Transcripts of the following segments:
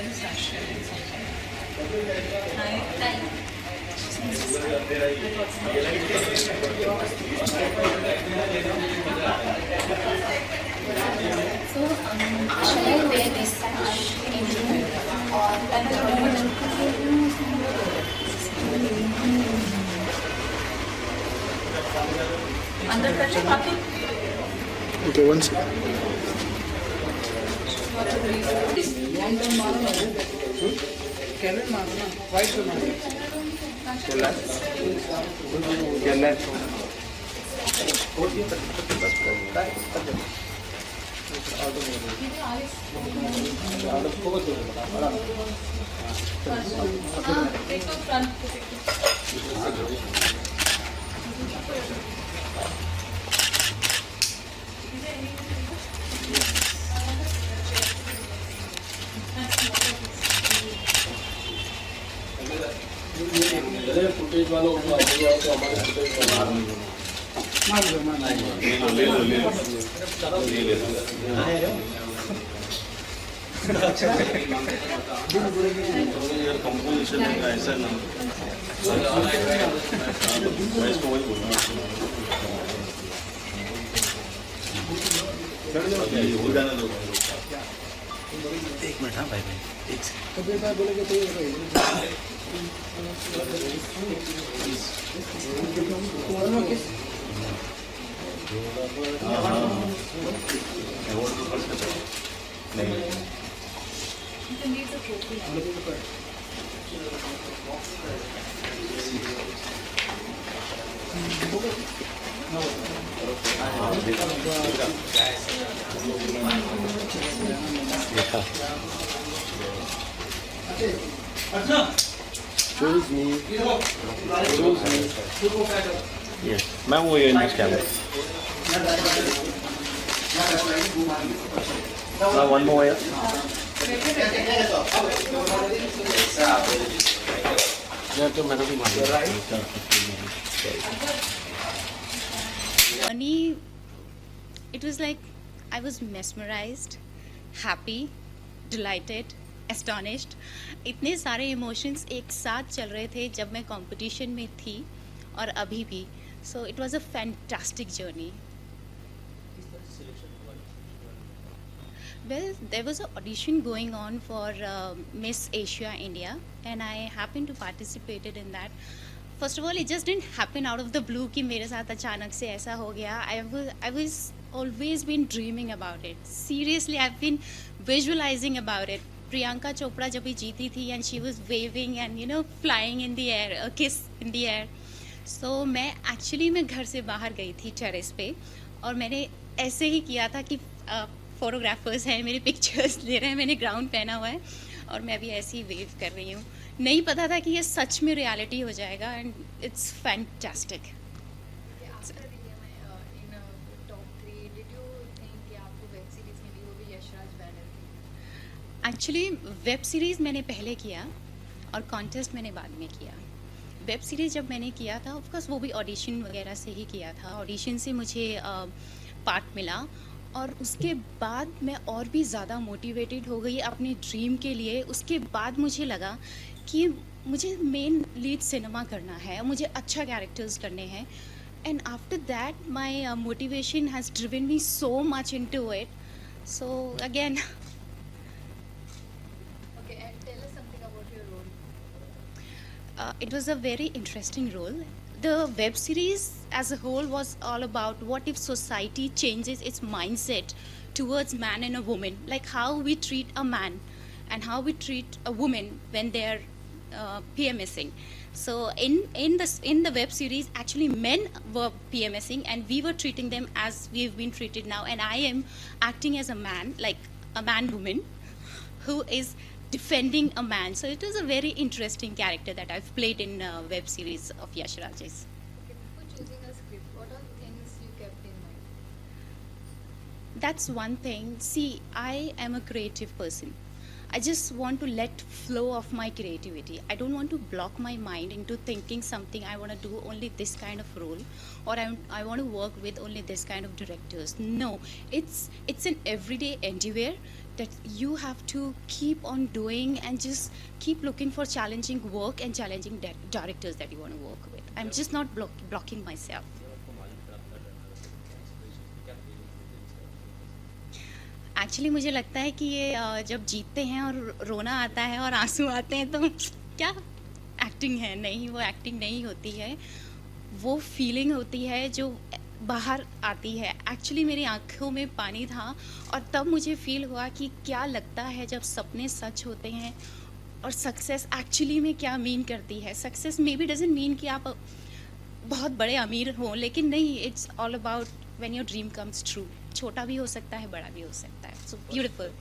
Shall I wear this under pressure, Papi? Okay, one second. Footage वालों को हमारे composition ऐसा ना इसको वही बोलना हो जाने दो। एक मिनट, हाँ भाई एक कबीर भाई बोलेंगे तो Choose me. Yes, मैं वो ये next camera. Now one more here. तो मेरा भी journey, it was like I was mesmerized, happy, delighted, astonished. इतने सारे इमोशंस एक साथ चल रहे थे जब मैं कंपटीशन में थी और अभी भी. So it was a fantastic journey. Well, there was an audition going on for Miss Asia India, and I happened to participated in that. First of all, it just didn't happen out of the blue कि मेरे साथ अचानक से ऐसा हो गया. I was always been dreaming about it. Seriously, I've been visualizing about it. Priyanka Chopra जब भी जीती थी and she was waving and flying in the air, a kiss in the air. So मैं घर से बाहर गई थी टेरेस पे और मैंने ऐसे ही किया था कि फोटोग्राफर्स हैं, मेरे पिक्चर्स ले रहे हैं, मैंने ग्राउंड पहना हुआ है और मैं भी ऐसे ही वेव कर रही हूँ. नहीं पता था कि ये सच में रियलिटी हो जाएगा and it's fantastic. Actually web series मैंने पहले किया और कॉन्टेस्ट मैंने बाद में किया. वेब सीरीज़ जब मैंने किया था ऑफकोर्स वो भी ऑडिशन वगैरह से ही किया था. ऑडिशन से मुझे पार्ट मिला और उसके बाद मैं और भी ज़्यादा मोटिवेटेड हो गई अपने ड्रीम के लिए. उसके बाद मुझे लगा कि मुझे मेन लीड सिनेमा करना है, मुझे अच्छा कैरेक्टर्स करने हैं. And after that my motivation has driven me so much into it. So again it was a very interesting role. The web series as a whole was all about what if society changes its mindset towards man and a woman, like how we treat a man and how we treat a woman when they are PMSing. So in the web series, actually men were PMSing and we were treating them as we've been treated now, and I am acting as a man, like a man woman who is defending a man. So it was a very interesting character that I've played in web series of Yash Rajesh. Okay, before choosing a script, what are things you kept in mind? That's one thing. See, I am a creative person. I just want to let flow of my creativity. I don't want to block my mind into thinking something I want to do only this kind of role, or I want to work with only this kind of directors. No, it's an everyday endeavor that you have to keep on doing and just keep looking for challenging work and challenging directors that you want to work with. I'm just not blocking myself. Actually मुझे लगता है कि ये जब जीतते हैं और रोना आता है और आंसू आते हैं तो क्या एक्टिंग है? नहीं, वो एक्टिंग नहीं होती है, वो फीलिंग होती है जो बाहर आती है। एक्चुअली मेरी आंखों में पानी था और तब मुझे फील हुआ कि क्या लगता है जब सपने सच होते हैं और सक्सेस एक्चुअली में क्या मीन करती है। Success may be doesn't mean कि आप बहुत बड़े अमीर हों, लेकिन नहीं, it's all about when your dream comes true. छोटा भी हो सकता है, बड़ा भी हो सकता है। So beautiful.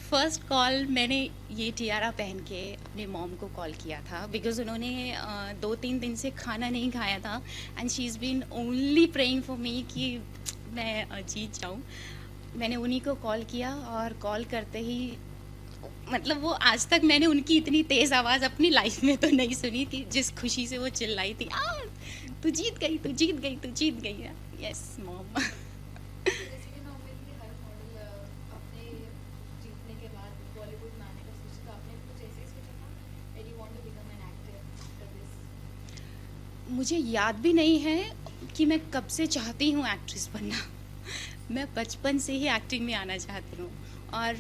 फर्स्ट कॉल मैंने ये टियारा पहन के अपने मॉम को कॉल किया था, बिकॉज उन्होंने 2-3 दिन से खाना नहीं खाया था and she is been only praying for me कि मैं जीत जाऊँ। मैंने उन्हीं को कॉल किया और कॉल करते ही मतलब वो आज तक मैंने उनकी इतनी तेज़ आवाज़ अपनी लाइफ में तो नहीं सुनी कि जिस खुशी से वो चिल्लाई थी, तू जीत गई, तू जीत गई, तू जीत गई। Yes mom. जैसे कि नॉर्मली हर मॉडल अपने जीतने के बाद बॉलीवुड में आने का सोचता है, आपने कुछ ऐसे ही सोचा था that you want to become an actor after this? मुझे याद भी नहीं है कि मैं कब से चाहती हूँ एक्ट्रेस बनना। मैं बचपन से ही एक्टिंग में आना चाहती हूँ और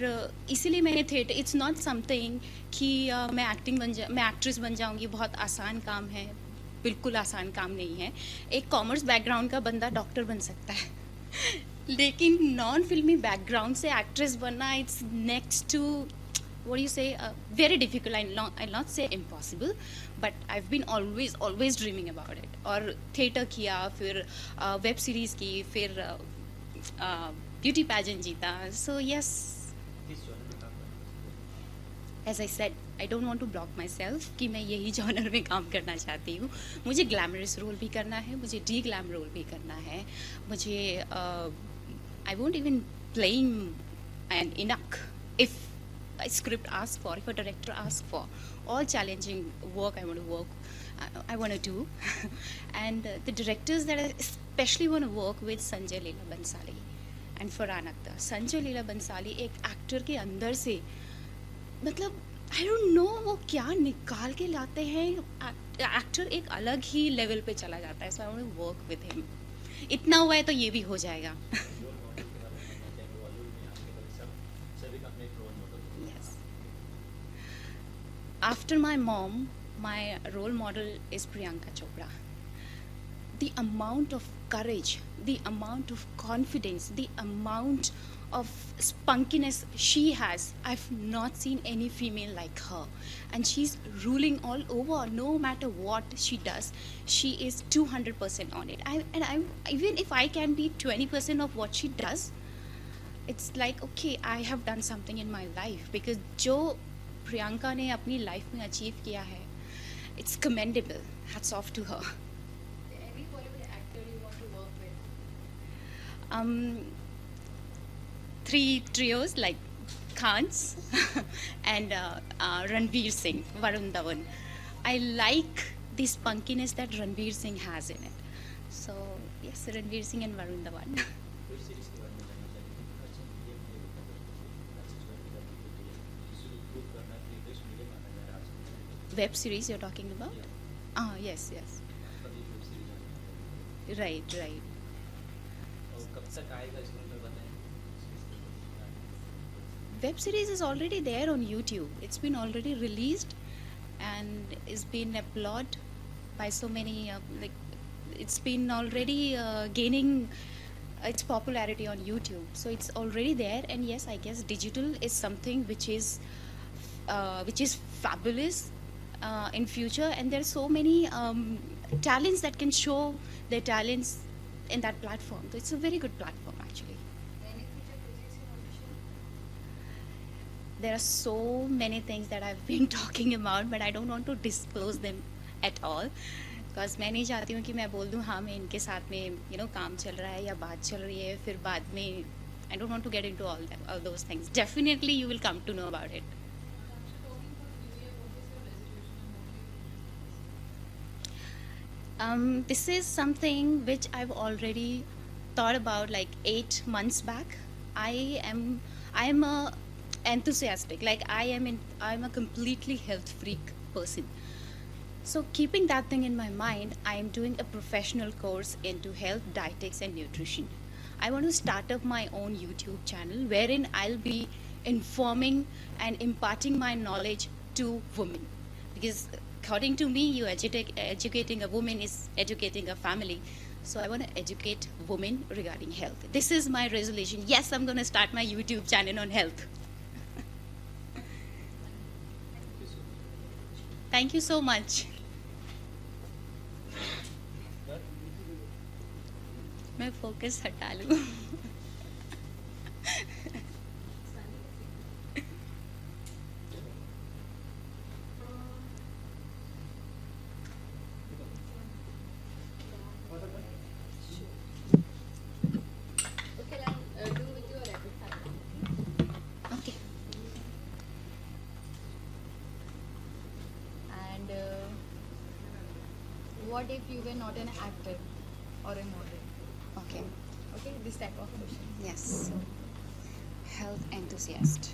इसीलिए मैंने थिएटर, इट्स नॉट समथिंग कि मैं एक्ट्रेस बन जाऊँगी, बहुत आसान काम है। बिल्कुल आसान काम नहीं है। एक कॉमर्स बैकग्राउंड का बंदा डॉक्टर बन सकता है लेकिन नॉन फिल्मी बैकग्राउंड से एक्ट्रेस बनना, it's next to what do you say, very difficult. I'll not say impossible, but I've been always dreaming about it. और थिएटर किया, फिर वेब सीरीज़ की, फिर ब्यूटी पैजेंट जीता। So yes, as I said, I don't want to block myself कि मैं यही genre में काम करना चाहती हूँ। मुझे ग्लैमरस रोल भी करना है, मुझे डी ग्लैम रोल भी करना है, मुझे I won't even playing an इनक if a script asks for, if a director asks for. All challenging work I want to do. And the directors that I especially want to work with, Sanjay Leela Bhansali and Farhan Akhtar. Sanjay Leela Bhansali एक actor के अंदर से, मतलब I don't know वो क्या निकाल के लाते हैं। एक्टर एक अलग ही लेवल पे चला जाता है। So I want to work with him. इतना हुआ है तो ये भी हो जाएगा। After my mom, my role model is Priyanka Chopra. The amount of courage, the amount of confidence, the amount of spunkiness she has, I've not seen any female like her. And she's ruling all over. No matter what she does, she is 200% on it. Even if I can be 20% of what she does, it's like, okay, I have done something in my life. Because जो प्रियंका ने अपनी life में achieve किया है, it's commendable. Hats off to her. Any Bollywood actor you want to work with? 3 trios like Khans and Ranveer Singh, Varun Dhawan. I like the spunkiness that Ranveer Singh has in it. So yes, Ranveer Singh and Varun Dhawan. Web series you're talking about? Yes. Right. Web series is already there on YouTube. It's been already released and it's been applauded by so many, it's been already gaining its popularity on YouTube. So it's already there, and yes, I guess digital is something which is fabulous in future, and there are so many talents that can show their talents in that platform. So it's a very good platform actually. Any future projects you want to share? There are so many things that I've been talking about, but I don't want to disclose them at all, because मैं नहीं चाहती हूँ कि मैं बोल दूँ हाँ मैं इनके साथ में काम चल रहा है या बात चल रही है, फिर बाद में I don't want to get into all those things. Definitely you will come to know about it. This is something which I've already thought about like 8 months back. I am a enthusiastic. Like I'm a completely health freak person. So keeping that thing in my mind, I am doing a professional course into health, dietetics, and nutrition. I want to start up my own YouTube channel wherein I'll be informing and imparting my knowledge to women. Because according to me, educating a woman is educating a family. So I want to educate women regarding health. This is my resolution. Yes, I'm going to start my YouTube channel on health. Thank you so much. मैं focus हटा लूँ. Okay, let's do with your rapid fire. Okay. And what if you were not an actor or a model? Okay. Okay, this type of question. Yes. Health enthusiast.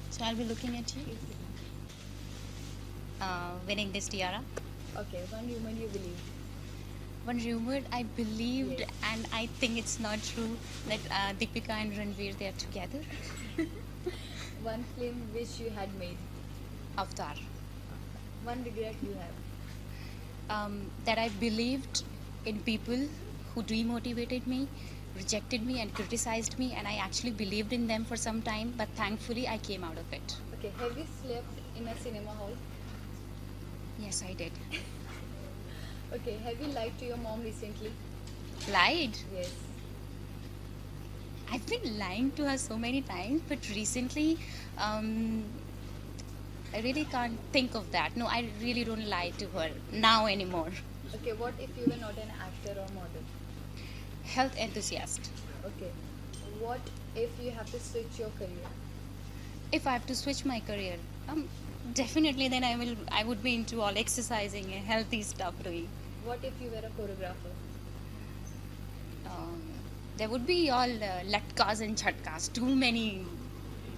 So I'll be looking at you. Winning this tiara. Okay, one rumor you believe. One rumor I believed, Yes. and I think it's not true, that Deepika and Ranveer, they are together. One film which you had made. Avatar. One regret you have. That I believed in people who demotivated me, rejected me, and criticized me, and I actually believed in them for some time, but thankfully I came out of it. Okay, have you slept in a cinema hall? Yes, I did. Okay, have you lied to your mom recently? Lied. Yes. I've been lying to her so many times, but recently, I really can't think of that. No, I really don't lie to her now anymore. Okay, what if you were not an actor or model? Health enthusiast. Okay, what if you have to switch your career? If I have to switch my career, definitely then I would be into all exercising and healthy stuff doing. What if you were a choreographer? There would be all latkas and chatkas, too many,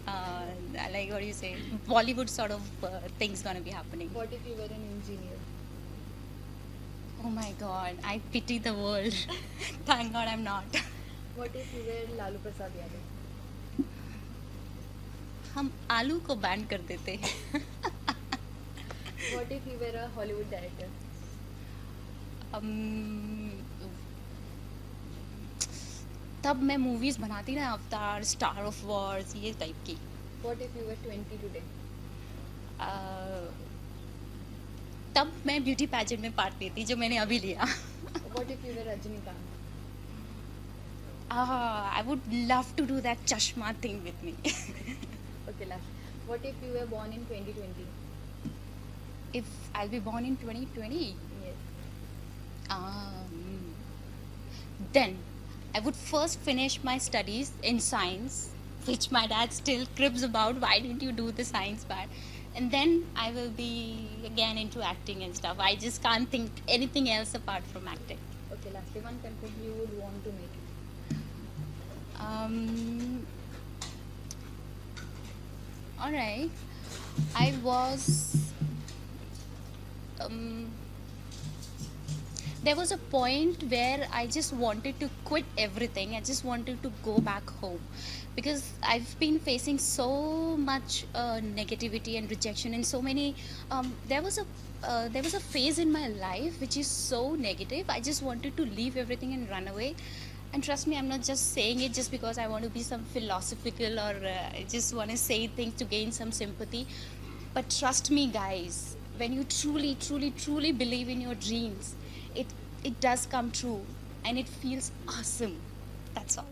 like what do you say, Bollywood sort of things gonna be happening. What if you were an engineer? Oh my God, I pity the world. Thank God I'm not. What if you were Lalu Prasad Yadav? हम आलू को ban कर देते हैं. What if you were a Hollywood director? तब मैं movies बनाती ना, अवतार, स्टार ऑफ वॉर्स, ये टाइप की. What if you were 20 today? तब मैं ब्यूटी पैजेंट में पार्ट लेती जो मैंने अभी लिया. What if you were Rajinikanth? I would love to do that chashma thing with me. Okay, last. What if you were born in 2020? If I'll be born in 2020, Yes. then I would first finish my studies in science, which my dad still cribs about. Why didn't you do the science part? And then I will be again into acting and stuff. I just can't think anything else apart from acting. Okay, lastly, one content you would want to make. All right. I was. There was a point where I just wanted to quit everything. I just wanted to go back home because I've been facing so much negativity and rejection and so many. There was a phase in my life which is so negative. I just wanted to leave everything and run away. And trust me, I'm not just saying it just because I want to be some philosophical or I just want to say things to gain some sympathy. But trust me, guys, when you truly, truly, truly believe in your dreams, it does come true and it feels awesome. That's all.